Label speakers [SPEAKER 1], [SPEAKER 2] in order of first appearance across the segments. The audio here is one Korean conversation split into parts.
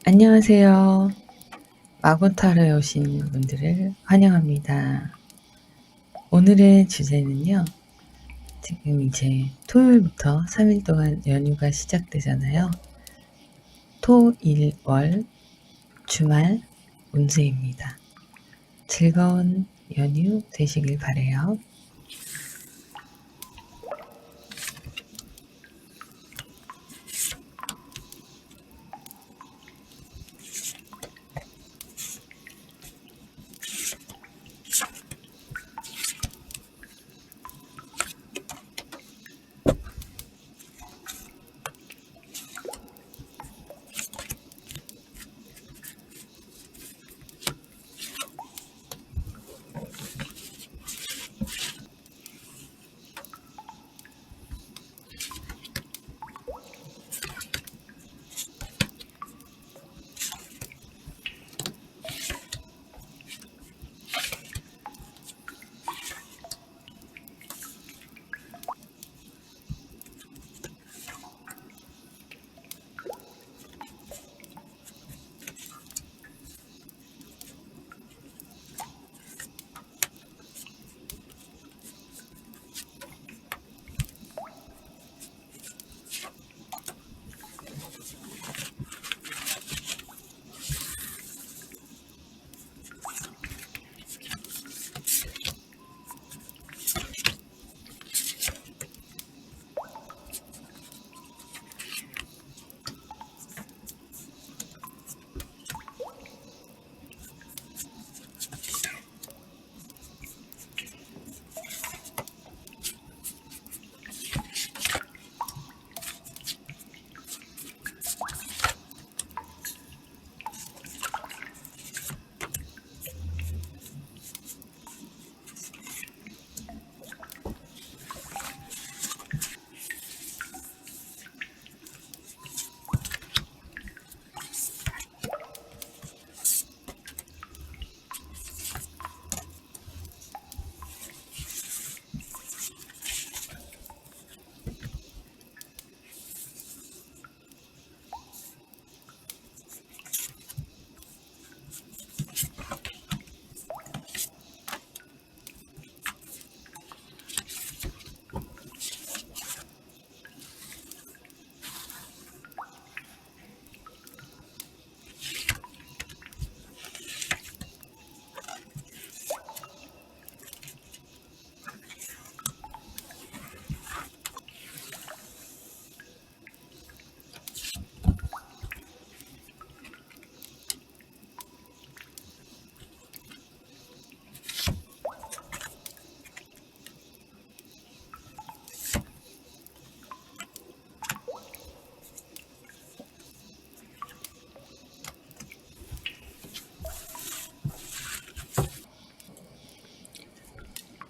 [SPEAKER 1] 안녕하세요. 마고타로에 오신 분들을 환영합니다. 오늘의 주제는요. 지금 이제 토요일부터 3일 동안 연휴가 시작되잖아요. 토, 일, 월, 주말 운세입니다. 즐거운 연휴 되시길 바래요.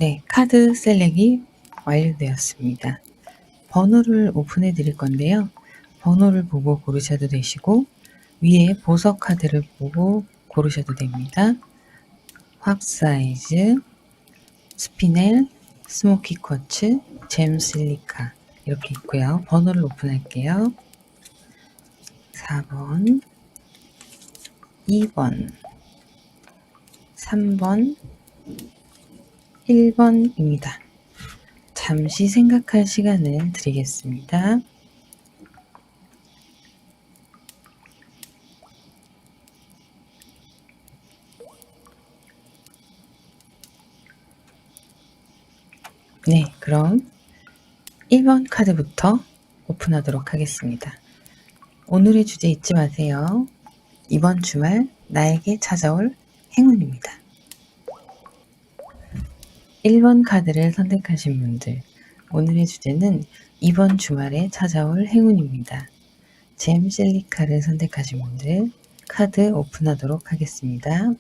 [SPEAKER 1] 네, 카드 셀렉이 완료되었습니다. 번호를 오픈해 드릴 건데요. 번호를 보고 고르셔도 되시고 위에 보석 카드를 보고 고르셔도 됩니다. 확 사이즈, 스피넬, 스모키 쿼츠, 잼 실리카 이렇게 있고요. 번호를 오픈할게요. 4번, 2번, 3번, 1번입니다. 잠시 생각할 시간을 드리겠습니다. 네, 그럼 1번 카드부터 오픈하도록 하겠습니다. 오늘의 주제 잊지 마세요. 이번 주말 나에게 찾아올 행운입니다. 1번 카드를 선택하신 분들, 오늘의 주제는 이번 주말에 찾아올 행운입니다. 잼 실리카를 선택하신 분들, 카드 오픈하도록 하겠습니다.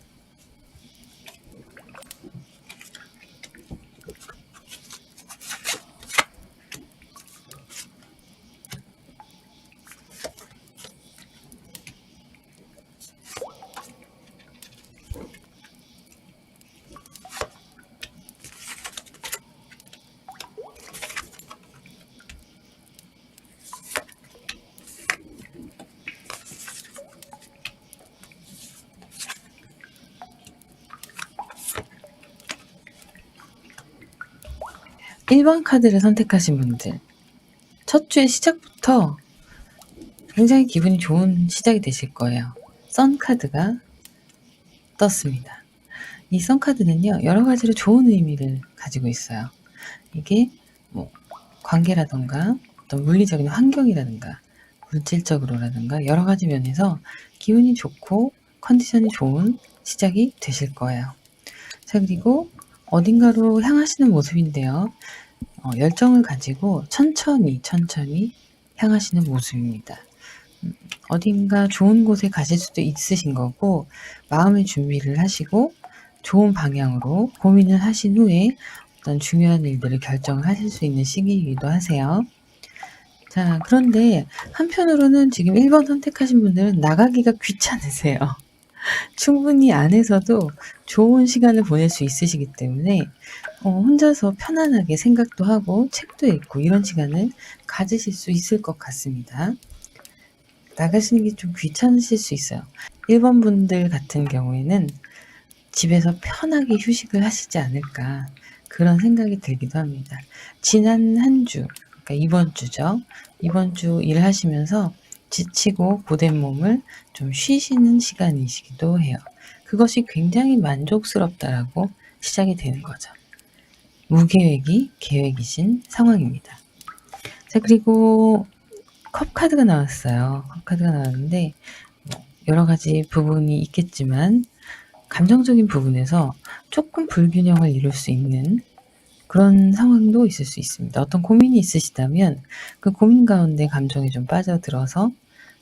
[SPEAKER 1] 1번 카드를 선택하신 분들, 첫 주의 시작부터 굉장히 기분이 좋은 시작이 되실 거예요. 선 카드가 떴습니다. 이 선 카드는요, 여러 가지로 좋은 의미를 가지고 있어요. 이게 뭐 관계라던가 어떤 물리적인 환경이라든가 물질적으로라든가 여러 가지 면에서 기분이 좋고 컨디션이 좋은 시작이 되실 거예요. 자, 그리고 어딘가로 향하시는 모습인데요. 열정을 가지고 천천히 향하시는 모습입니다. 어딘가 좋은 곳에 가실 수도 있으신 거고, 마음의 준비를 하시고 좋은 방향으로 고민을 하신 후에 어떤 중요한 일들을 결정을 하실 수 있는 시기이기도 하세요. 자, 그런데 한편으로는 지금 1번 선택하신 분들은 나가기가 귀찮으세요. 충분히 안에서도 좋은 시간을 보낼 수 있으시기 때문에 혼자서 편안하게 생각도 하고 책도 읽고 이런 시간을 가지실 수 있을 것 같습니다. 나가시는 게 좀 귀찮으실 수 있어요. 1번 분들 같은 경우에는 집에서 편하게 휴식을 하시지 않을까 그런 생각이 들기도 합니다. 지난 한 주, 그러니까 이번 주죠. 이번 주 일하시면서 지치고 고된 몸을 좀 쉬시는 시간이시기도 해요. 그것이 굉장히 만족스럽다라고 시작이 되는 거죠. 무계획이 계획이신 상황입니다. 자, 그리고 컵 카드가 나왔어요. 컵 카드가 나왔는데 여러 가지 부분이 있겠지만 감정적인 부분에서 조금 불균형을 이룰 수 있는 그런 상황도 있을 수 있습니다. 어떤 고민이 있으시다면 그 고민 가운데 감정에 좀 빠져들어서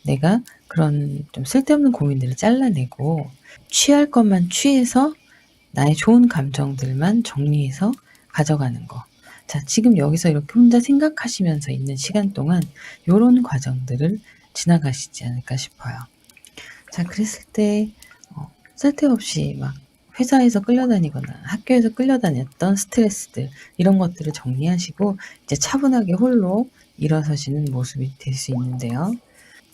[SPEAKER 1] 내가 그런 좀 쓸데없는 고민들을 잘라내고 취할 것만 취해서 나의 좋은 감정들만 정리해서 가져가는 거. 자, 지금 여기서 이렇게 혼자 생각하시면서 있는 시간 동안 요런 과정들을 지나가시지 않을까 싶어요. 자, 그랬을 때 쓸데없이 막 회사에서 끌려다니거나 학교에서 끌려다녔던 스트레스들 이런 것들을 정리하시고 이제 차분하게 홀로 일어서시는 모습이 될 수 있는데요.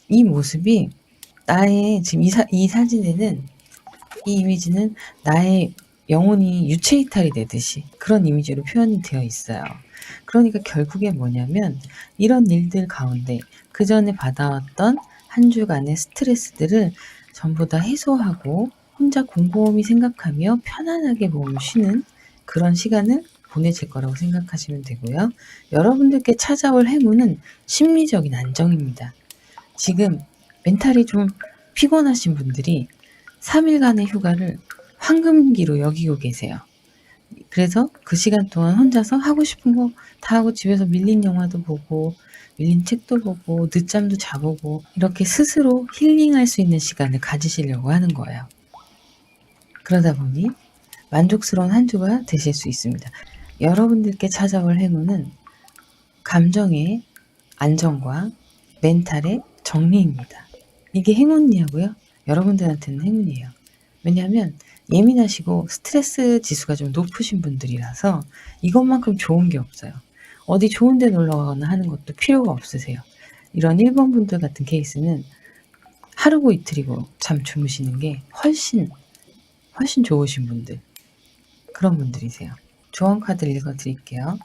[SPEAKER 1] 이 모습이 나의 지금 이 사진에는 이 이미지는 나의 영혼이 유체이탈이 되듯이 그런 이미지로 표현이 되어 있어요. 그러니까 결국에 뭐냐면 이런 일들 가운데 그 전에 받아왔던 한 주간의 스트레스들을 전부 다 해소하고 혼자 곰곰이 생각하며 편안하게 몸을 쉬는 그런 시간을 보내실 거라고 생각하시면 되고요. 여러분들께 찾아올 행운은 심리적인 안정입니다. 지금 멘탈이 좀 피곤하신 분들이 3일간의 휴가를 황금기로 여기고 계세요. 그래서 그 시간 동안 혼자서 하고 싶은 거 다 하고 집에서 밀린 영화도 보고 밀린 책도 보고 늦잠도 자보고 이렇게 스스로 힐링할 수 있는 시간을 가지시려고 하는 거예요. 그러다 보니 만족스러운 한 주가 되실 수 있습니다. 여러분들께 찾아올 행운은 감정의 안정과 멘탈의 정리입니다. 이게 행운이냐고요? 여러분들한테는 행운이에요. 왜냐하면 예민하시고 스트레스 지수가 좀 높으신 분들이라서 이것만큼 좋은 게 없어요. 어디 좋은 데 놀러 가거나 하는 것도 필요가 없으세요. 이런 1번 분들 같은 케이스는 하루고 이틀이고 잠 주무시는 게 훨씬 좋으신 분들, 그런 분들이세요. 조언 카드 읽어드릴게요.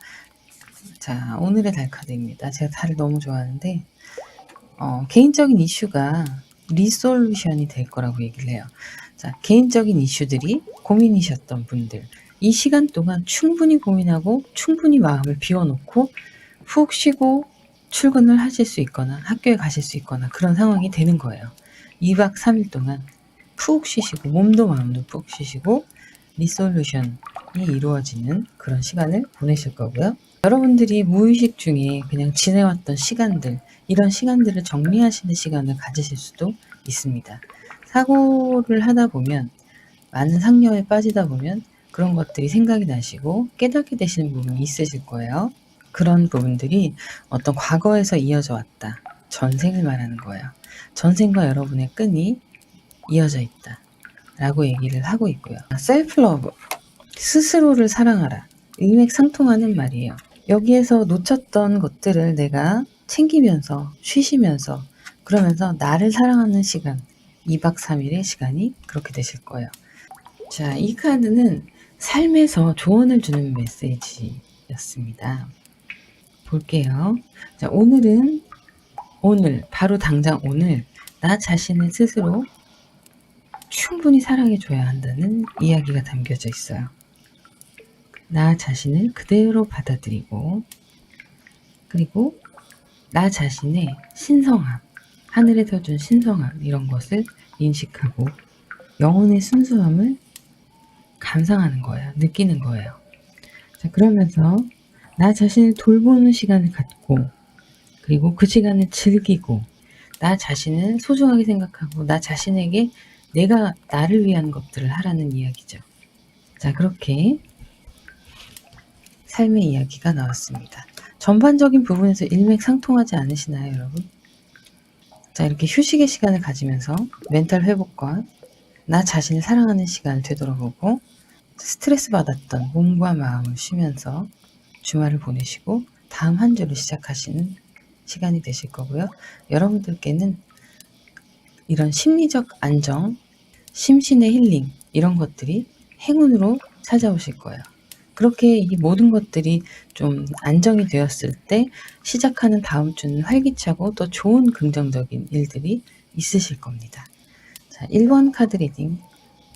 [SPEAKER 1] 자, 오늘의 달 카드입니다. 제가 달을 너무 좋아하는데 개인적인 이슈가 리솔루션이 될 거라고 얘기를 해요. 자, 개인적인 이슈들이 고민이셨던 분들, 이 시간 동안 충분히 고민하고 충분히 마음을 비워놓고 푹 쉬고 출근을 하실 수 있거나 학교에 가실 수 있거나 그런 상황이 되는 거예요. 2박 3일 동안 푹 쉬시고 몸도 마음도 푹 쉬시고 리솔루션이 이루어지는 그런 시간을 보내실 거고요. 여러분들이 무의식 중에 그냥 지내왔던 시간들, 이런 시간들을 정리하시는 시간을 가지실 수도 있습니다. 사고를 하다 보면, 많은 상념에 빠지다 보면 그런 것들이 생각이 나시고 깨닫게 되시는 부분이 있으실 거예요. 그런 부분들이 어떤 과거에서 이어져 왔다. 전생을 말하는 거예요. 전생과 여러분의 끈이 이어져 있다. 라고 얘기를 하고 있고요. 셀프러브, 스스로를 사랑하라. 일맥상통하는 말이에요. 여기에서 놓쳤던 것들을 내가 챙기면서 쉬시면서 그러면서 나를 사랑하는 시간 2박 3일의 시간이 그렇게 되실 거예요. 자, 이 카드는 삶에서 조언을 주는 메시지예요. 이야기였습니다. 볼게요. 자, 오늘, 바로 당장 오늘, 나 자신을 스스로 충분히 사랑해줘야 한다는 이야기가 담겨져 있어요. 나 자신을 그대로 받아들이고, 그리고 나 자신의 신성함, 하늘에서 준 신성함, 이런 것을 인식하고 영혼의 순수함을 감상하는 거예요. 느끼는 거예요. 자, 그러면서 나 자신을 돌보는 시간을 갖고, 그리고 그 시간을 즐기고, 나 자신을 소중하게 생각하고, 나 자신에게 내가 나를 위한 것들을 하라는 이야기죠. 자, 그렇게 삶의 이야기가 나왔습니다. 전반적인 부분에서 일맥상통하지 않으시나요, 여러분? 자, 이렇게 휴식의 시간을 가지면서 멘탈 회복과 나 자신을 사랑하는 시간을 되돌아보고, 스트레스 받았던 몸과 마음을 쉬면서 주말을 보내시고 다음 한 주를 시작하시는 시간이 되실 거고요. 여러분들께는 이런 심리적 안정, 심신의 힐링, 이런 것들이 행운으로 찾아오실 거예요. 그렇게 이 모든 것들이 좀 안정이 되었을 때 시작하는 다음 주는 활기차고 또 좋은 긍정적인 일들이 있으실 겁니다. 자, 1번 카드 리딩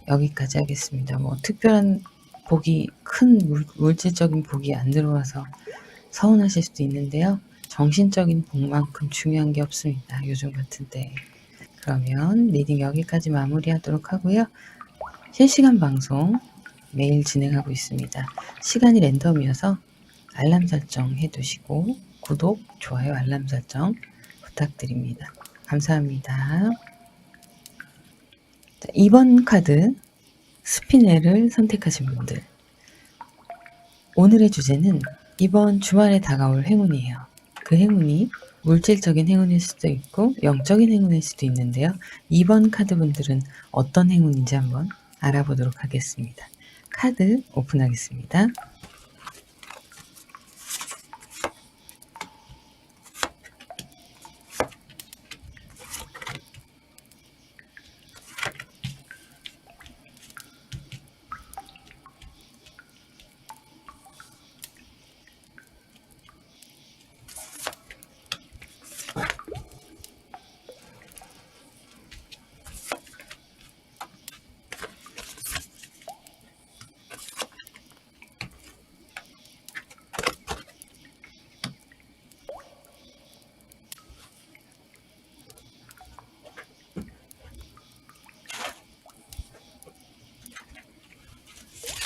[SPEAKER 1] 여기까지 하겠습니다. 뭐 특별한 복이, 큰 물질적인 복이 안 들어와서 서운하실 수도 있는데요. 정신적인 복만큼 중요한 게 없습니다. 요즘 같은 때. 그러면 리딩 여기까지 마무리하도록 하고요. 실시간 방송 매일 진행하고 있습니다. 시간이 랜덤이어서 알람 설정 해두시고 구독, 좋아요, 알람 설정 부탁드립니다. 감사합니다. 자, 2번 카드 스피넬을 선택하신 분들, 오늘의 주제는 이번 주말에 다가올 행운이에요. 그 행운이 물질적인 행운일 수도 있고 영적인 행운일 수도 있는데요. 2번 카드 분들은 어떤 행운인지 한번 알아보도록 하겠습니다. 카드 오픈하겠습니다.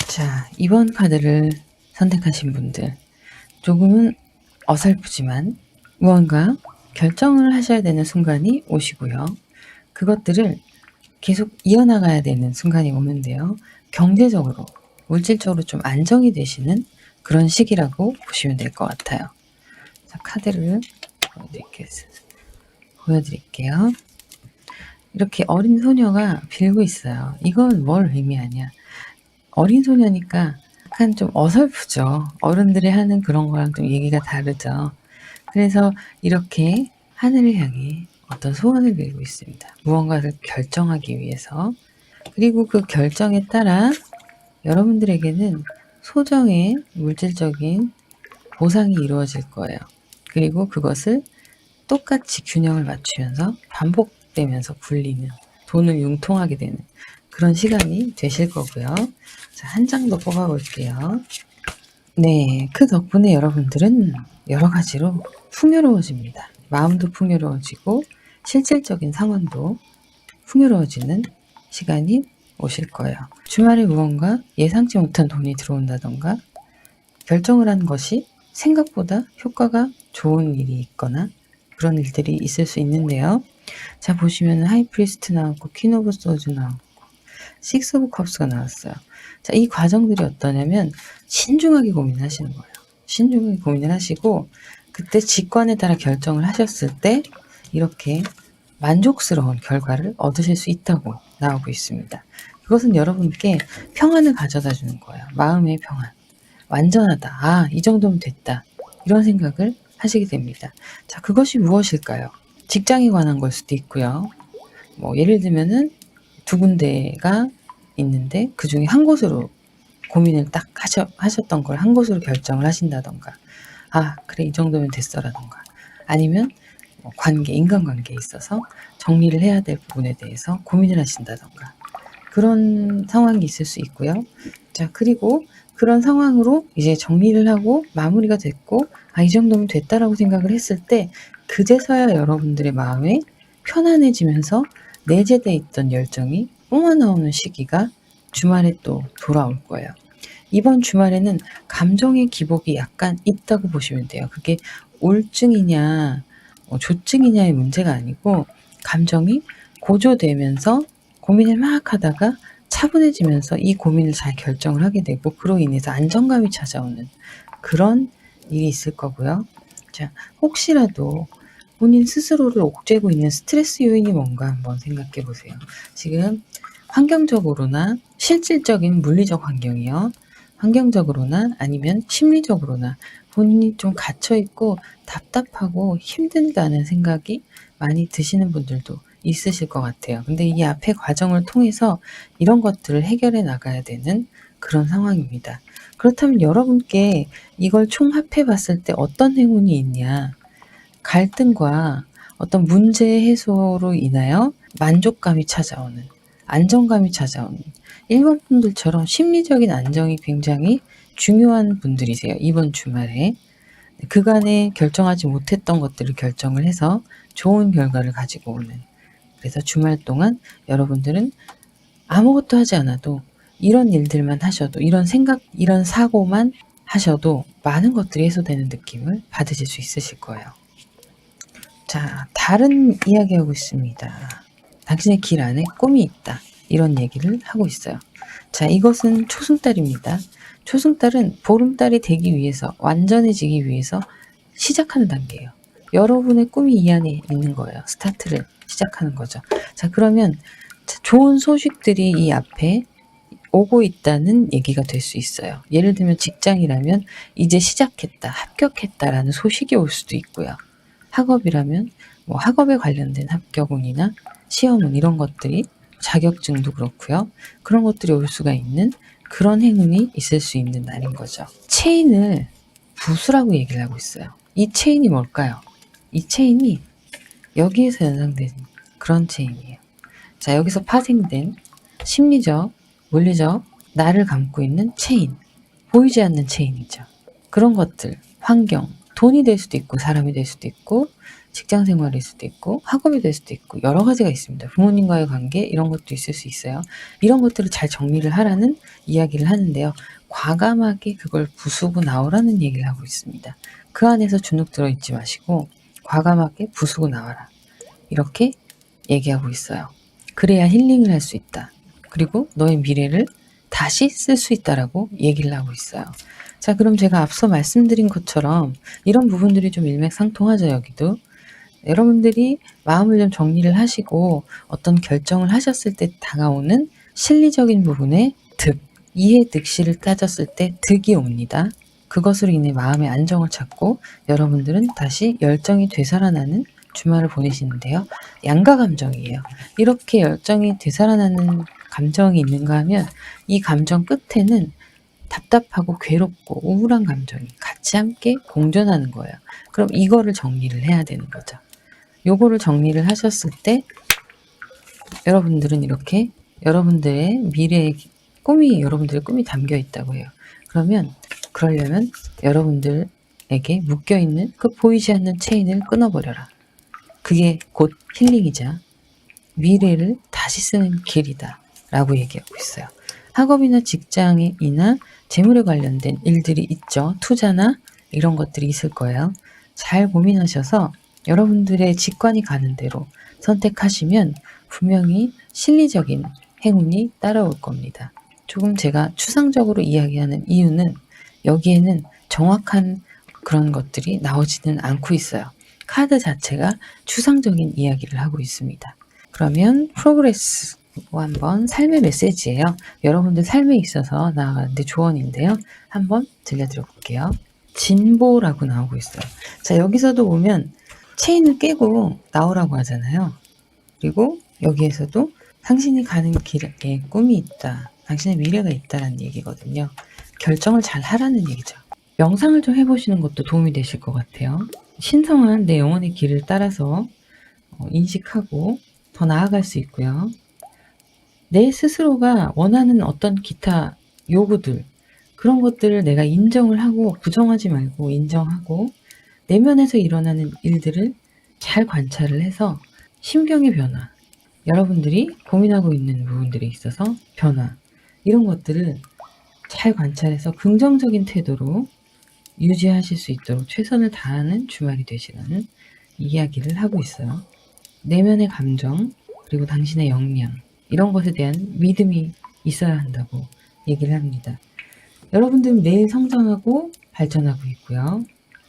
[SPEAKER 1] 자, 2번 카드를 선택하신 분들, 조금은 어설프지만 무언가 결정을 하셔야 되는 순간이 오시고요. 그것들을 계속 이어나가야 되는 순간이 오는데요. 경제적으로, 물질적으로 좀 안정이 되시는 그런 시기라고 보시면 될 것 같아요. 자, 카드를 이렇게 보여드릴게요. 이렇게 어린 소녀가 빌고 있어요. 이건 뭘 의미하냐? 어린 소녀니까 약간 좀 어설프죠. 어른들이 하는 그런 거랑 좀 얘기가 다르죠. 그래서 이렇게 하늘을 향해 어떤 소원을 빌고 있습니다. 무언가를 결정하기 위해서. 그리고 그 결정에 따라 여러분들에게는 소정의 물질적인 보상이 이루어질 거예요. 그리고 그것을 똑같이 균형을 맞추면서 반복되면서 굴리는, 돈을 융통하게 되는 그런 시간이 되실 거고요. 자, 한 장 더 뽑아볼게요. 네, 그 덕분에 여러분들은 여러 가지로 풍요로워집니다. 마음도 풍요로워지고 실질적인 상황도 풍요로워지는 시간이 오실 거예요. 주말에 무언가 예상치 못한 돈이 들어온다던가 결정을 한 것이 생각보다 효과가 좋은 일이 있거나 그런 일들이 있을 수 있는데요. 자, 보시면 하이프리스트 나왔고 퀸 오브 소즈 나왔고 식스 오브 컵스가 나왔어요. 자, 이 과정들이 어떠냐면 신중하게 고민을 하시는 거예요. 신중하게 고민을 하시고 그때 직관에 따라 결정을 하셨을 때 이렇게 만족스러운 결과를 얻으실 수 있다고 나오고 있습니다. 그것은 여러분께 평안을 가져다 주는 거예요. 마음의 평안. 완전하다. 아, 이 정도면 됐다. 이런 생각을 하시게 됩니다. 자, 그것이 무엇일까요? 직장에 관한 걸 수도 있고요. 뭐 예를 들면은 두 군데가 있는데 그 중에 한 곳으로 고민을 딱 하셨던 걸 한 곳으로 결정을 하신다던가, 아, 그래, 이 정도면 됐어라던가, 아니면 관계, 인간관계에 있어서 정리를 해야 될 부분에 대해서 고민을 하신다던가, 그런 상황이 있을 수 있고요. 자, 그리고 그런 상황으로 이제 정리를 하고 마무리가 됐고, 아, 이 정도면 됐다라고 생각을 했을 때, 그제서야 여러분들의 마음에 편안해지면서 내재돼 있던 열정이 뿜어나오는 시기가 주말에 또 돌아올 거예요. 이번 주말에는 감정의 기복이 약간 있다고 보시면 돼요. 그게 우울증이냐, 조증이냐의 문제가 아니고, 감정이 고조되면서 고민을 막 하다가 차분해지면서 이 고민을 잘 결정을 하게 되고, 그로 인해서 안정감이 찾아오는 그런 일이 있을 거고요. 자, 혹시라도 본인 스스로를 옥죄고 있는 스트레스 요인이 뭔가 한번 생각해 보세요. 지금 환경적으로나 실질적인 물리적 환경이요. 환경적으로나 아니면 심리적으로나 본인이 좀 갇혀있고 답답하고 힘든다는 생각이 많이 드시는 분들도 있으실 것 같아요. 근데 이 앞의 과정을 통해서 이런 것들을 해결해 나가야 되는 그런 상황입니다. 그렇다면 여러분께 이걸 총합해 봤을 때 어떤 행운이 있냐? 갈등과 어떤 문제 해소로 인하여 만족감이 찾아오는, 안정감이 찾아오는, 일본 분들처럼 심리적인 안정이 굉장히 중요한 분들이세요. 이번 주말에. 그간에 결정하지 못했던 것들을 결정을 해서 좋은 결과를 가지고 오는. 그래서 주말 동안 여러분들은 아무것도 하지 않아도, 이런 일들만 하셔도, 이런 생각, 이런 사고만 하셔도 많은 것들이 해소되는 느낌을 받으실 수 있으실 거예요. 자, 다른 이야기하고 있습니다. 당신의 길 안에 꿈이 있다. 이런 얘기를 하고 있어요. 자, 이것은 초승달입니다. 초승달은 보름달이 되기 위해서, 완전해지기 위해서 시작하는 단계예요. 여러분의 꿈이 이 안에 있는 거예요. 스타트를 시작하는 거죠. 자, 그러면 좋은 소식들이 이 앞에 오고 있다는 얘기가 될 수 있어요. 예를 들면 직장이라면 이제 시작했다, 합격했다라는 소식이 올 수도 있고요. 학업이라면 뭐 학업에 관련된 합격운이나 시험운, 이런 것들이, 자격증도 그렇고요. 그런 것들이 올 수가 있는 그런 행운이 있을 수 있는 날인 거죠. 체인을 부수라고 얘기를 하고 있어요. 이 체인이 뭘까요? 이 체인이 여기에서 연상된 그런 체인이에요. 자, 여기서 파생된 심리적, 물리적, 나를 감고 있는 체인, 보이지 않는 체인이죠. 그런 것들, 환경, 돈이 될 수도 있고, 사람이 될 수도 있고, 직장 생활일 수도 있고, 학업이 될 수도 있고, 여러 가지가 있습니다. 부모님과의 관계, 이런 것도 있을 수 있어요. 이런 것들을 잘 정리를 하라는 이야기를 하는데요. 과감하게 그걸 부수고 나오라는 얘기를 하고 있습니다. 그 안에서 주눅 들어 있지 마시고 과감하게 부수고 나와라, 이렇게 얘기하고 있어요. 그래야 힐링을 할 수 있다. 그리고 너의 미래를 다시 쓸 수 있다라고 얘기를 하고 있어요. 자, 그럼 제가 앞서 말씀드린 것처럼 이런 부분들이 좀 일맥상통하죠, 여기도. 여러분들이 마음을 좀 정리를 하시고 어떤 결정을 하셨을 때 다가오는 실리적인 부분의 득, 이해 득실을 따졌을 때 득이 옵니다. 그것으로 인해 마음의 안정을 찾고 여러분들은 다시 열정이 되살아나는 주말을 보내시는데요. 양가 감정이에요. 이렇게 열정이 되살아나는 감정이 있는가 하면 이 감정 끝에는 답답하고 괴롭고 우울한 감정이 같이 함께 공존하는 거예요. 그럼 이거를 정리를 해야 되는 거죠. 요거를 정리를 하셨을 때 여러분들은 이렇게 여러분들의 미래의 꿈이, 여러분들의 꿈이 담겨 있다고 해요. 그러려면 여러분들에게 묶여있는 그 보이지 않는 체인을 끊어버려라. 그게 곧 힐링이자 미래를 다시 쓰는 길이다 라고 얘기하고 있어요. 학업이나 직장이나 재물에 관련된 일들이 있죠. 투자나 이런 것들이 있을 거예요. 잘 고민하셔서 여러분들의 직관이 가는 대로 선택하시면 분명히 실리적인 행운이 따라올 겁니다. 조금 제가 추상적으로 이야기하는 이유는 여기에는 정확한 그런 것들이 나오지는 않고 있어요. 카드 자체가 추상적인 이야기를 하고 있습니다. 그러면 프로그레스 한번, 삶의 메시지예요. 여러분들 삶에 있어서 나아가는데 조언인데요. 한번 들려드려 볼게요. 진보라고 나오고 있어요. 자, 여기서도 보면 체인을 깨고 나오라고 하잖아요. 그리고 여기에서도 당신이 가는 길에 꿈이 있다 당신의 미래가 있다는 얘기거든요. 결정을 잘 하라는 얘기죠. 명상을 좀 해보시는 것도 도움이 되실 것 같아요. 신성한 내 영혼의 길을 따라서 인식하고 더 나아갈 수 있고요. 내 스스로가 원하는 어떤 기타 요구들, 그런 것들을 내가 인정을 하고 부정하지 말고 인정하고 내면에서 일어나는 일들을 잘 관찰을 해서 심경의 변화, 여러분들이 고민하고 있는 부분들에 있어서 변화, 이런 것들을 잘 관찰해서 긍정적인 태도로 유지하실 수 있도록 최선을 다하는 주말이 되시라는 이야기를 하고 있어요. 내면의 감정, 그리고 당신의 역량, 이런 것에 대한 믿음이 있어야 한다고 얘기를 합니다. 여러분들은 매일 성장하고 발전하고 있고요.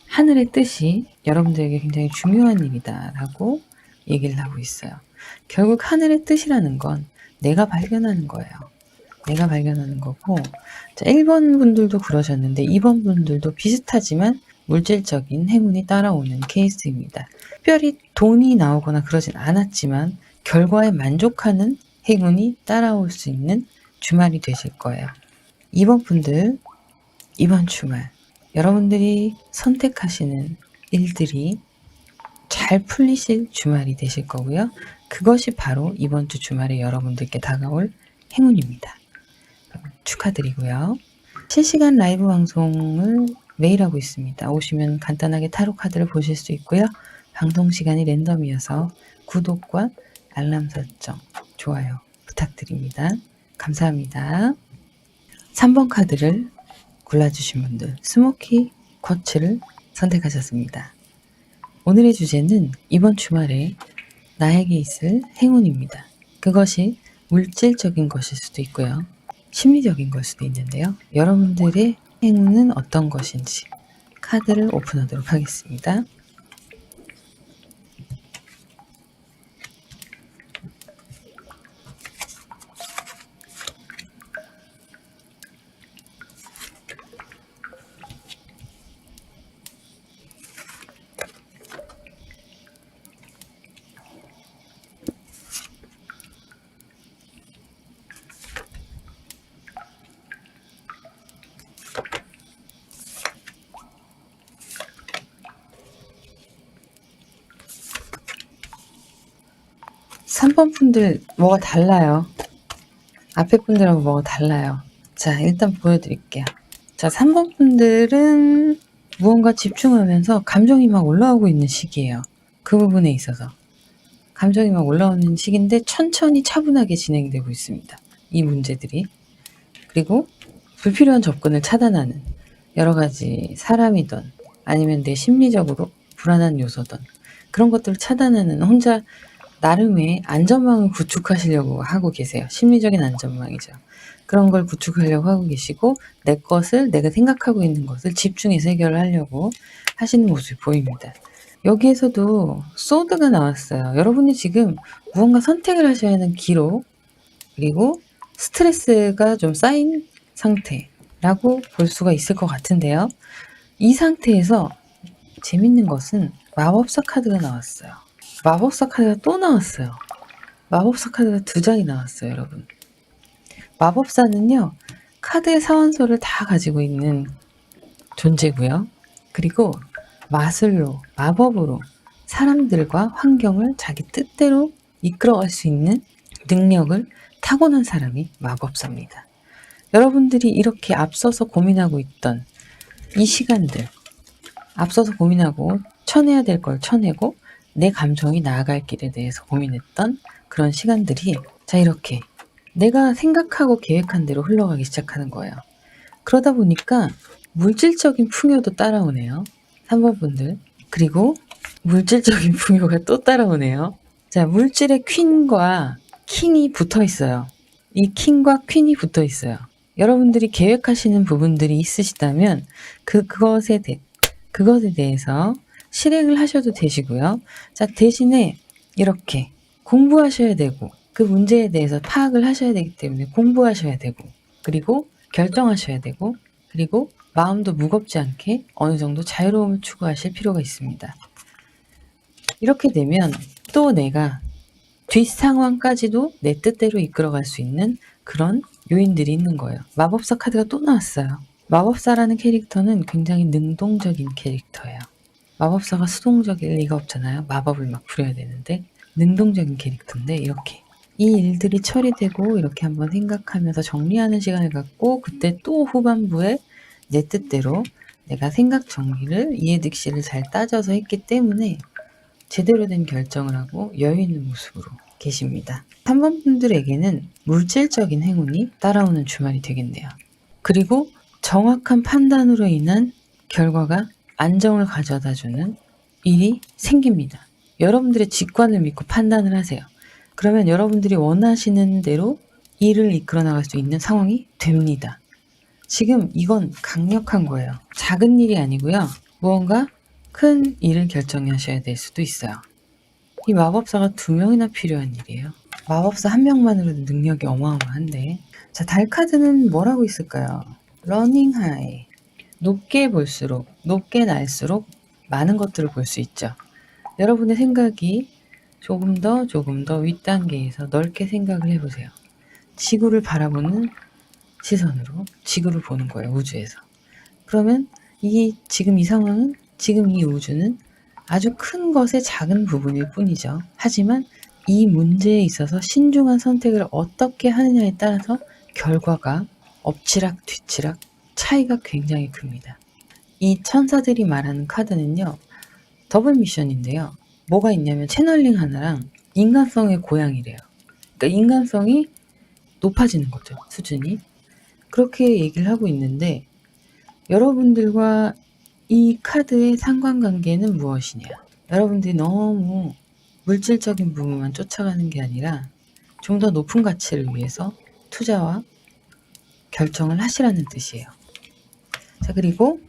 [SPEAKER 1] 하늘의 뜻이 여러분들에게 굉장히 중요한 일이다 라고 얘기를 하고 있어요. 결국 하늘의 뜻이라는 건 내가 발견하는 거예요. 내가 발견하는 거고, 자, 1번 분들도 그러셨는데 2번 분들도 비슷하지만 물질적인 행운이 따라오는 케이스입니다. 특별히 돈이 나오거나 그러진 않았지만 결과에 만족하는 행운이 따라올 수 있는 주말이 되실 거예요. 2번 분들, 이번 주말 여러분들이 선택하시는 일들이 잘 풀리실 주말이 되실 거고요. 그것이 바로 이번 주 주말에 여러분들께 다가올 행운입니다. 축하드리고요. 실시간 라이브 방송을 매일 하고 있습니다. 오시면 간단하게 타로 카드를 보실 수 있고요. 방송 시간이 랜덤이어서 구독과 알람 설정, 좋아요 부탁드립니다. 감사합니다. 3번 카드를 골라주신 분들, 스모키 쿼츠를 선택하셨습니다. 오늘의 주제는 이번 주말에 나에게 있을 행운입니다. 그것이 물질적인 것일 수도 있고요. 심리적인 걸 수도 있는데요. 여러분들의 행운은 어떤 것인지 카드를 오픈하도록 하겠습니다. 삼 번 분들 뭐가 달라요. 앞에 분들하고 뭐가 달라요. 자, 일단 보여드릴게요. 자, 3번 분들은 무언가 집중하면서 감정이 막 올라오고 있는 시기예요. 그 부분에 있어서 감정이 막 올라오는 시기인데 천천히 차분하게 진행되고 있습니다. 이 문제들이. 그리고 불필요한 접근을 차단하는 여러 가지 사람이든 아니면 내 심리적으로 불안한 요소든 그런 것들을 차단하는 혼자 나름의 안전망을 구축하시려고 하고 계세요. 심리적인 안전망이죠. 그런 걸 구축하려고 하고 계시고 내 것을, 내가 생각하고 있는 것을 집중해서 해결을 하려고 하시는 모습이 보입니다. 여기에서도 소드가 나왔어요. 여러분이 지금 무언가 선택을 하셔야 하는 기로, 그리고 스트레스가 좀 쌓인 상태라고 볼 수가 있을 것 같은데요. 이 상태에서 재밌는 것은 마법사 카드가 나왔어요. 마법사 카드가 또 나왔어요. 마법사 카드가 2장이 나왔어요, 여러분. 마법사는요, 카드의 사원소를 다 가지고 있는 존재고요. 그리고 마술로, 마법으로 사람들과 환경을 자기 뜻대로 이끌어갈 수 있는 능력을 타고난 사람이 마법사입니다. 여러분들이 이렇게 앞서서 고민하고 있던 이 시간들, 앞서서 고민하고 쳐내야 될 걸 쳐내고 내 감정이 나아갈 길에 대해서 고민했던 그런 시간들이 자 이렇게 내가 생각하고 계획한 대로 흘러가기 시작하는 거예요. 그러다 보니까 물질적인 풍요도 따라오네요. 3번 분들. 그리고 물질적인 풍요가 또 따라오네요. 자, 물질의 퀸과 킹이 붙어 있어요. 이 킹과 퀸이 붙어 있어요. 여러분들이 계획하시는 부분들이 있으시다면 그것에 대해서 실행을 하셔도 되시고요. 자, 대신에 이렇게 공부하셔야 되고 그 문제에 대해서 파악을 하셔야 되기 때문에 공부하셔야 되고 그리고 결정하셔야 되고 그리고 마음도 무겁지 않게 어느 정도 자유로움을 추구하실 필요가 있습니다. 이렇게 되면 또 내가 뒷 상황까지도 내 뜻대로 이끌어갈 수 있는 그런 요인들이 있는 거예요. 마법사 카드가 또 나왔어요. 마법사라는 캐릭터는 굉장히 능동적인 캐릭터예요. 마법사가 수동적일 리가 없잖아요. 마법을 막 부려야 되는데 능동적인 캐릭터인데 이렇게 이 일들이 처리되고 이렇게 한번 생각하면서 정리하는 시간을 갖고 그때 또 후반부에 내 뜻대로 내가 생각 정리를 이해득실을 잘 따져서 했기 때문에 제대로 된 결정을 하고 여유 있는 모습으로 계십니다. 3번 분들에게는 물질적인 행운이 따라오는 주말이 되겠네요. 그리고 정확한 판단으로 인한 결과가 안정을 가져다주는 일이 생깁니다. 여러분들의 직관을 믿고 판단을 하세요. 그러면 여러분들이 원하시는 대로 일을 이끌어 나갈 수 있는 상황이 됩니다. 지금 이건 강력한 거예요. 작은 일이 아니고요. 무언가 큰 일을 결정하셔야 될 수도 있어요. 이 마법사가 2명이나 필요한 일이에요. 마법사 1명만으로도 능력이 어마어마한데. 자, 달 카드는 뭐라고 있을까요? 러닝 하이. 높게 볼수록, 높게 날수록 많은 것들을 볼 수 있죠. 여러분의 생각이 조금 더 윗단계에서 넓게 생각을 해보세요. 지구를 바라보는 시선으로 지구를 보는 거예요, 우주에서. 그러면 지금 이 상황은, 지금 이 우주는 아주 큰 것의 작은 부분일 뿐이죠. 하지만 이 문제에 있어서 신중한 선택을 어떻게 하느냐에 따라서 결과가 엎치락 뒤치락 차이가 굉장히 큽니다. 이 천사들이 말하는 카드는요, 더블 미션인데요. 뭐가 있냐면 채널링 하나랑 인간성의 고양이래요. 그러니까 인간성이 높아지는 거죠, 수준이. 그렇게 얘기를 하고 있는데 여러분들과 이 카드의 상관관계는 무엇이냐? 여러분들이 너무 물질적인 부분만 쫓아가는 게 아니라 좀 더 높은 가치를 위해서 투자와 결정을 하시라는 뜻이에요. 자, 그리고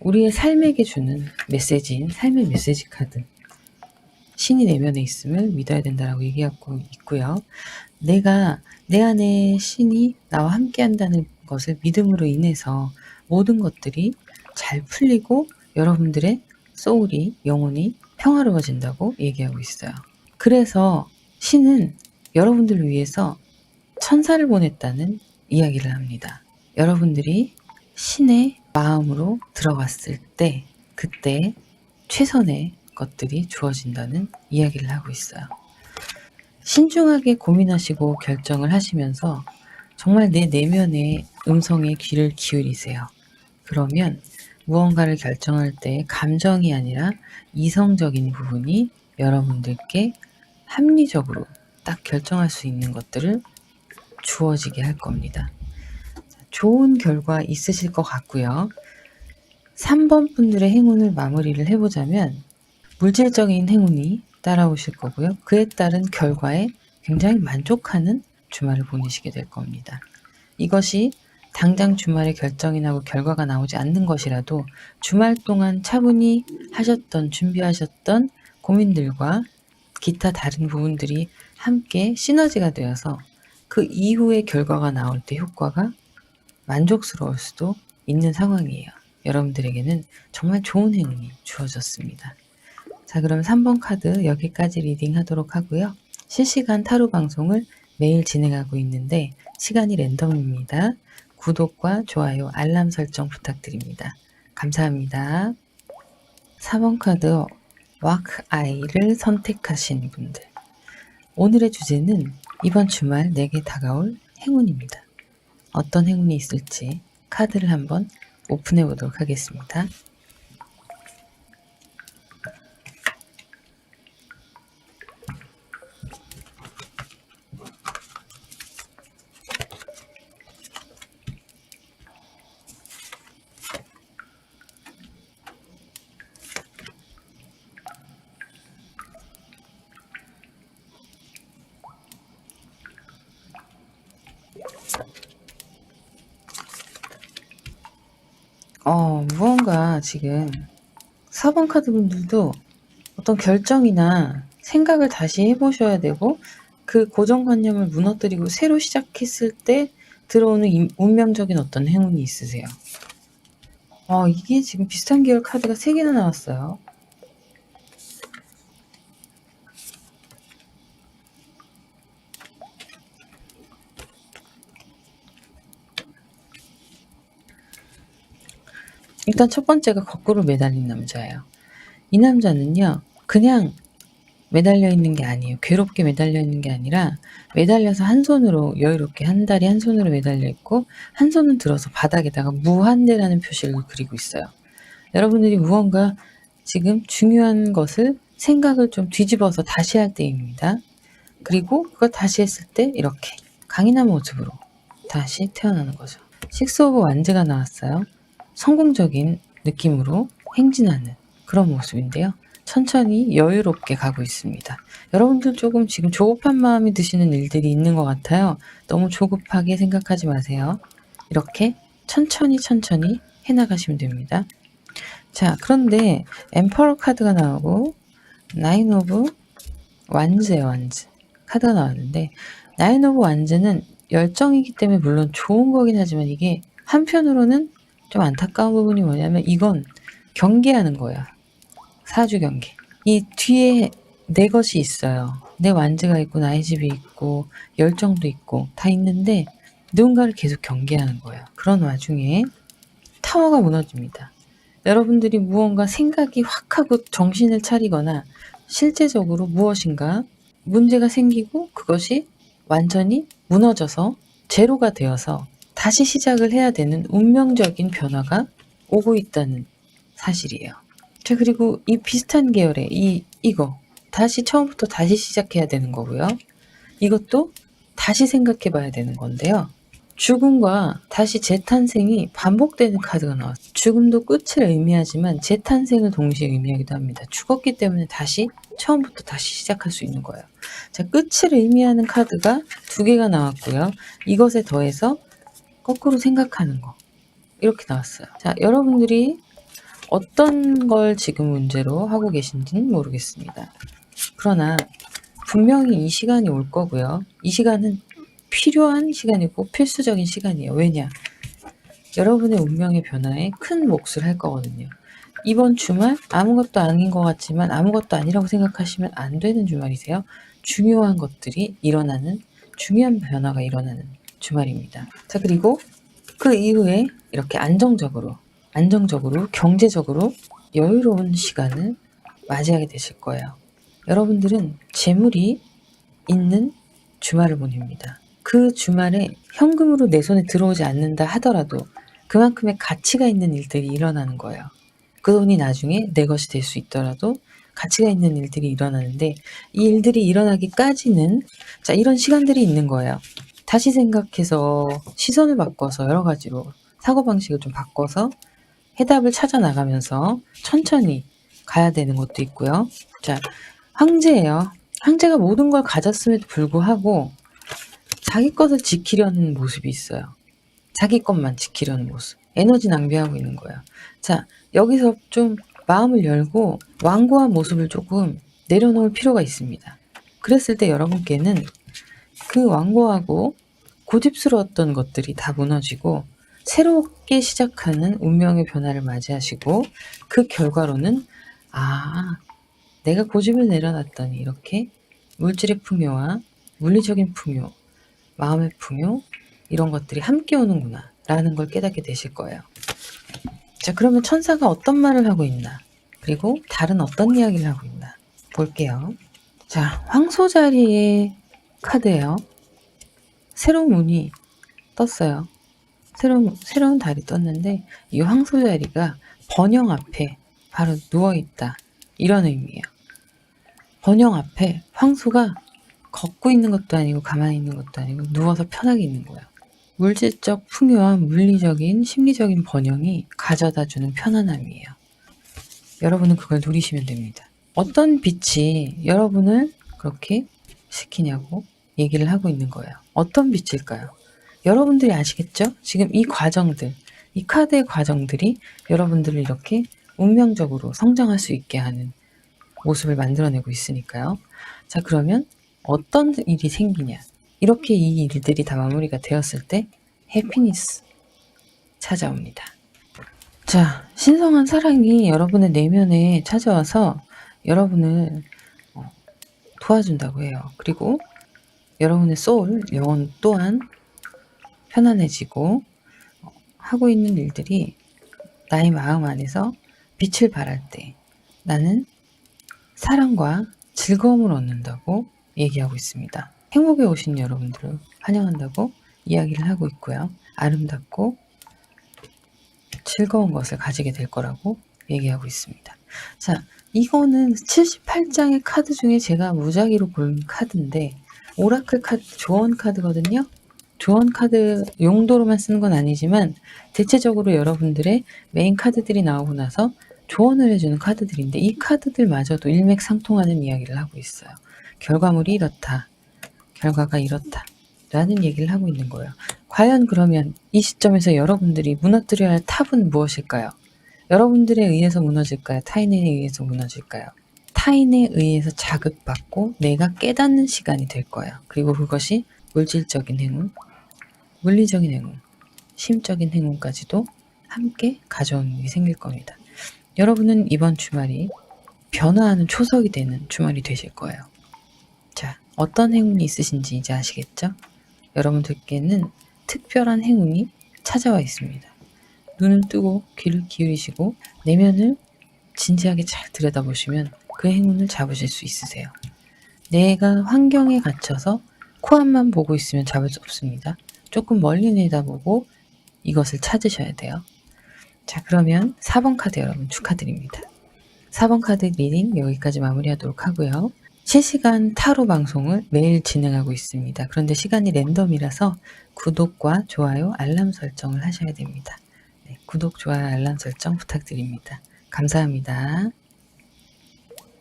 [SPEAKER 1] 우리의 삶에게 주는 메시지인 삶의 메시지 카드. 신이 내면에 있음을 믿어야 된다라고 얘기하고 있고요. 내 안에 신이 나와 함께 한다는 것을 믿음으로 인해서 모든 것들이 잘 풀리고 여러분들의 소울이, 영혼이 평화로워진다고 얘기하고 있어요. 그래서 신은 여러분들을 위해서 천사를 보냈다는 이야기를 합니다. 여러분들이 신의 마음으로 들어갔을 때 그때 최선의 것들이 주어진다는 이야기를 하고 있어요. 신중하게 고민하시고 결정을 하시면서 정말 내 내면의 음성에 귀를 기울이세요. 그러면 무언가를 결정할 때 감정이 아니라 이성적인 부분이 여러분들께 합리적으로 딱 결정할 수 있는 것들을 주어지게 할 겁니다. 좋은 결과 있으실 것 같고요. 3번 분들의 행운을 마무리를 해보자면 물질적인 행운이 따라오실 거고요. 그에 따른 결과에 굉장히 만족하는 주말을 보내시게 될 겁니다. 이것이 당장 주말에 결정이 나고 결과가 나오지 않는 것이라도 주말 동안 차분히 하셨던, 준비하셨던 고민들과 기타 다른 부분들이 함께 시너지가 되어서 그 이후에 결과가 나올 때 효과가 만족스러울 수도 있는 상황이에요. 여러분들에게는 정말 좋은 행운이 주어졌습니다. 자, 그럼 3번 카드 여기까지 리딩하도록 하고요. 실시간 타로 방송을 매일 진행하고 있는데 시간이 랜덤입니다. 구독과 좋아요, 알람 설정 부탁드립니다. 감사합니다. 4번 카드 왁 아이를 선택하신 분들. 오늘의 주제는 이번 주말 내게 다가올 행운입니다. 어떤 행운이 있을지 카드를 한번 오픈해 보도록 하겠습니다. 무언가 지금 4번 카드 분들도 어떤 결정이나 생각을 다시 해보셔야 되고 그 고정관념을 무너뜨리고 새로 시작했을 때 들어오는 운명적인 어떤 행운이 있으세요. 이게 지금 비슷한 계열 카드가 3개나 나왔어요. 일단 첫 번째가 거꾸로 매달린 남자예요. 이 남자는요, 그냥 매달려 있는 게 아니에요. 괴롭게 매달려 있는 게 아니라 매달려서 한 손으로 여유롭게 한 다리 한 손으로 매달려 있고 한 손은 들어서 바닥에다가 무한대라는 표시를 그리고 있어요. 여러분들이 무언가 지금 중요한 것을 생각을 좀 뒤집어서 다시 할 때입니다. 그리고 그걸 다시 했을 때 이렇게 강인한 모습으로 다시 태어나는 거죠. 식스 오브 완즈가 나왔어요. 성공적인 느낌으로 행진하는 그런 모습인데요. 천천히 여유롭게 가고 있습니다. 여러분들 조금 지금 조급한 마음이 드시는 일들이 있는 것 같아요. 너무 조급하게 생각하지 마세요. 이렇게 천천히 해나가시면 됩니다. 자, 그런데 엠퍼러 카드가 나오고 나인 오브 완즈예요, 완즈. 카드가 나왔는데 나인 오브 완즈는 열정이기 때문에 물론 좋은 거긴 하지만 이게 한편으로는 좀 안타까운 부분이 뭐냐면 이건 경계하는 거야. 사주 경계. 이 뒤에 내 것이 있어요. 내 완즈가 있고 나의 집이 있고 열정도 있고 다 있는데 누군가를 계속 경계하는 거예요. 그런 와중에 타워가 무너집니다. 여러분들이 무언가 생각이 확 하고 정신을 차리거나 실제적으로 무엇인가 문제가 생기고 그것이 완전히 무너져서 제로가 되어서 다시 시작을 해야 되는 운명적인 변화가 오고 있다는 사실이에요. 자, 그리고 이 비슷한 계열의 이거 다시 처음부터 다시 시작해야 되는 거고요. 이것도 다시 생각해 봐야 되는 건데요. 죽음과 다시 재탄생이 반복되는 카드가 나왔어요. 죽음도 끝을 의미하지만 재탄생을 동시에 의미하기도 합니다. 죽었기 때문에 다시 처음부터 다시 시작할 수 있는 거예요. 자, 끝을 의미하는 카드가 두 개가 나왔고요. 이것에 더해서 거꾸로 생각하는 거 이렇게 나왔어요. 자, 여러분들이 어떤 걸 지금 문제로 하고 계신지는 모르겠습니다. 그러나 분명히 이 시간이 올 거고요. 이 시간은 필요한 시간이고 필수적인 시간이에요. 왜냐? 여러분의 운명의 변화에 큰 몫을 할 거거든요. 이번 주말 아무것도 아닌 것 같지만 아무것도 아니라고 생각하시면 안 되는 주말이세요. 중요한 것들이 일어나는, 중요한 변화가 일어나는 주말입니다. 자, 그리고 그 이후에 이렇게 안정적으로 경제적으로 여유로운 시간을 맞이하게 되실 거예요. 여러분들은 재물이 있는 주말을 보냅니다. 그 주말에 현금으로 내 손에 들어오지 않는다 하더라도 그만큼의 가치가 있는 일들이 일어나는 거예요. 그 돈이 나중에 내 것이 될 수 있더라도 가치가 있는 일들이 일어나는데 이 일들이 일어나기까지는 자, 이런 시간들이 있는 거예요. 다시 생각해서 시선을 바꿔서 여러 가지로 사고방식을 좀 바꿔서 해답을 찾아 나가면서 천천히 가야 되는 것도 있고요. 자, 황제예요. 황제가 모든 걸 가졌음에도 불구하고 자기 것을 지키려는 모습이 있어요. 자기 것만 지키려는 모습. 에너지 낭비하고 있는 거예요. 자, 여기서 좀 마음을 열고 완고한 모습을 조금 내려놓을 필요가 있습니다. 그랬을 때 여러분께는 그 완고하고 고집스러웠던 것들이 다 무너지고 새롭게 시작하는 운명의 변화를 맞이하시고 그 결과로는 내가 고집을 내려놨더니 이렇게 물질의 풍요와 물리적인 풍요, 마음의 풍요 이런 것들이 함께 오는구나 라는 걸 깨닫게 되실 거예요. 자, 그러면 천사가 어떤 말을 하고 있나, 그리고 다른 어떤 이야기를 하고 있나 볼게요. 자, 황소자리의 카드예요. 새로운 운이 떴어요. 새로운 달이 떴는데 이 황소자리가 번영 앞에 바로 누워있다 이런 의미예요. 번영 앞에 황소가 걷고 있는 것도 아니고 가만히 있는 것도 아니고 누워서 편하게 있는 거예요. 물질적 풍요와 물리적인 심리적인 번영이 가져다주는 편안함이에요. 여러분은 그걸 누리시면 됩니다. 어떤 빛이 여러분을 그렇게 시키냐고 얘기를 하고 있는 거예요. 어떤 빛일까요? 여러분들이 아시겠죠? 지금 이 과정들, 이 카드의 과정들이 여러분들을 이렇게 운명적으로 성장할 수 있게 하는 모습을 만들어내고 있으니까요. 자, 그러면 어떤 일이 생기냐? 이렇게 이 일들이 다 마무리가 되었을 때 해피니스 찾아옵니다. 자, 신성한 사랑이 여러분의 내면에 찾아와서 여러분을 도와준다고 해요. 그리고 여러분의 소울, 영혼 또한 편안해지고 하고 있는 일들이 나의 마음 안에서 빛을 발할 때 나는 사랑과 즐거움을 얻는다고 얘기하고 있습니다. 행복에 오신 여러분들을 환영한다고 이야기를 하고 있고요. 아름답고 즐거운 것을 가지게 될 거라고 얘기하고 있습니다. 자, 이거는 78장의 카드 중에 제가 무작위로 고른 카드인데 오라클 카드, 조언 카드거든요. 조언 카드 용도로만 쓰는 건 아니지만 대체적으로 여러분들의 메인 카드들이 나오고 나서 조언을 해주는 카드들인데 이 카드들마저도 일맥상통하는 이야기를 하고 있어요. 결과물이 이렇다. 결과가 이렇다. 라는 얘기를 하고 있는 거예요. 과연 그러면 이 시점에서 여러분들이 무너뜨려야 할 탑은 무엇일까요? 여러분들에 의해서 무너질까요? 타인에 의해서 무너질까요? 타인에 의해서 자극받고 내가 깨닫는 시간이 될 거예요. 그리고 그것이 물질적인 행운, 물리적인 행운, 심적인 행운까지도 함께 가져오는 일이 생길 겁니다. 여러분은 이번 주말이 변화하는 초석이 되는 주말이 되실 거예요. 자, 어떤 행운이 있으신지 이제 아시겠죠? 여러분들께는 특별한 행운이 찾아와 있습니다. 눈을 뜨고 귀를 기울이시고 내면을 진지하게 잘 들여다보시면 그 행운을 잡으실 수 있으세요. 내가 환경에 갇혀서 코앞만 보고 있으면 잡을 수 없습니다. 조금 멀리 내다보고 이것을 찾으셔야 돼요. 자, 그러면 4번 카드 여러분 축하드립니다. 4번 카드 리딩 여기까지 마무리하도록 하고요. 실시간 타로 방송을 매일 진행하고 있습니다. 그런데 시간이 랜덤이라서 구독과 좋아요, 알람 설정을 하셔야 됩니다. 네, 구독, 좋아요, 알람 설정 부탁드립니다. 감사합니다.